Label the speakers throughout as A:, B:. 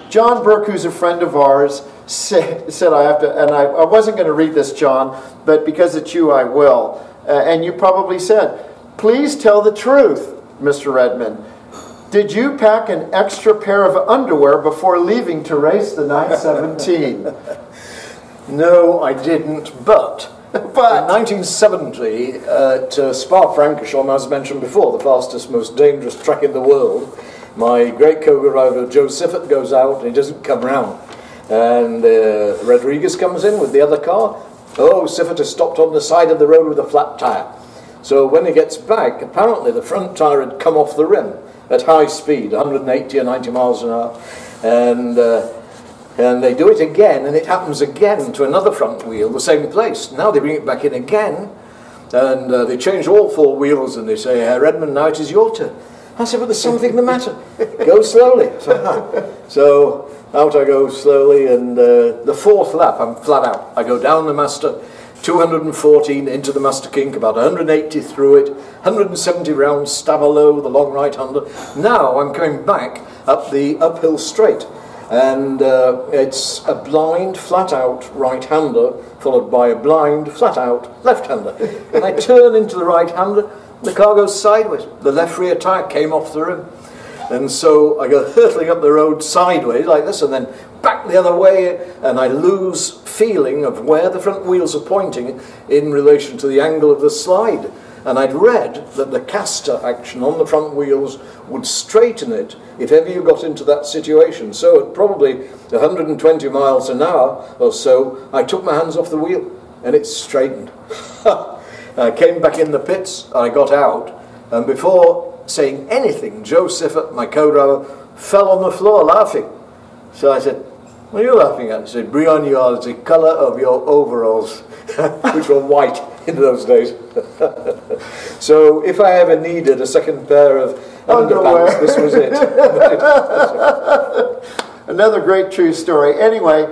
A: John Burke, who's a friend of ours, said I have to, and I wasn't going to read this, John, but because it's you, I will. And you probably said, please tell the truth, Mr. Redman. Did you pack an extra pair of underwear before leaving to race the 917?
B: No, I didn't, but in 1970 at Spa-Francorchamps, as mentioned before, the fastest, most dangerous track in the world, my great co-driver Joe Siffert goes out and he doesn't come round. And Rodriguez comes in with the other car. Oh, Siffert has stopped on the side of the road with a flat tyre. So when he gets back, apparently the front tyre had come off the rim at high speed, 180 or 90 miles an hour. And they do it again, and it happens again to another front wheel, the same place. Now they bring it back in again, and they change all four wheels, and they say, Redman, now it is your turn. I said, but there's something the matter. Go slowly. So out I go slowly, and the fourth lap, I'm flat out. I go down the Master, 214 into the Master Kink, about 180 through it, 170 round Stavelot, the long right-hander. Now I'm coming back up the uphill straight, and it's a blind, flat-out right-hander, followed by a blind, flat-out left-hander. And I turn into the right-hander, the car goes sideways. The left rear tyre came off the rim. And so I go hurtling up the road sideways like this, and then back the other way, and I lose feeling of where the front wheels are pointing in relation to the angle of the slide. And I'd read that the caster action on the front wheels would straighten it if ever you got into that situation. So at probably 120 miles an hour or so, I took my hands off the wheel, and it straightened. I came back in the pits, I got out, and before saying anything, Joe Siffert, my co-driver, fell on the floor laughing. So I said, what are you laughing at? He said, Brian, you are the colour of your overalls, which were white in those days. So if I ever needed a second pair of underpants, this was it.
A: Another great true story. Anyway,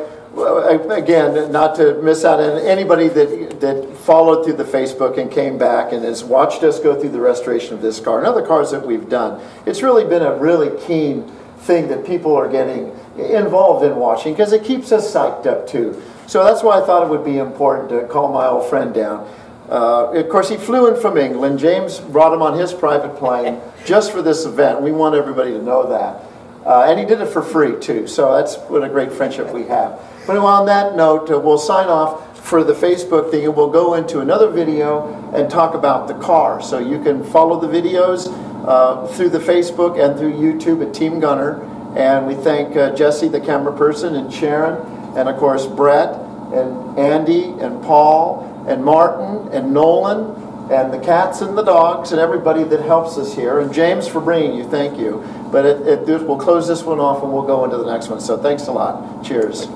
A: again, not to miss out on anybody that followed through the Facebook and came back and has watched us go through the restoration of this car and other cars that we've done. It's really been a really keen thing that people are getting involved in watching, because it keeps us psyched up too. So that's why I thought it would be important to call my old friend down. Of course, he flew in from England. James brought him on his private plane just for this event. We want everybody to know that. And he did it for free too. So that's what a great friendship we have. But on that note, we'll sign off for the Facebook thing, and we'll go into another video and talk about the car. So you can follow the videos through the Facebook and through YouTube at Team Gunner. And we thank Jesse, the camera person, and Sharon, and of course Brett, and Andy, and Paul, and Martin, and Nolan, and the cats and the dogs, and everybody that helps us here. And James for bringing you, thank you. But we'll close this one off and we'll go into the next one. So thanks a lot. Cheers.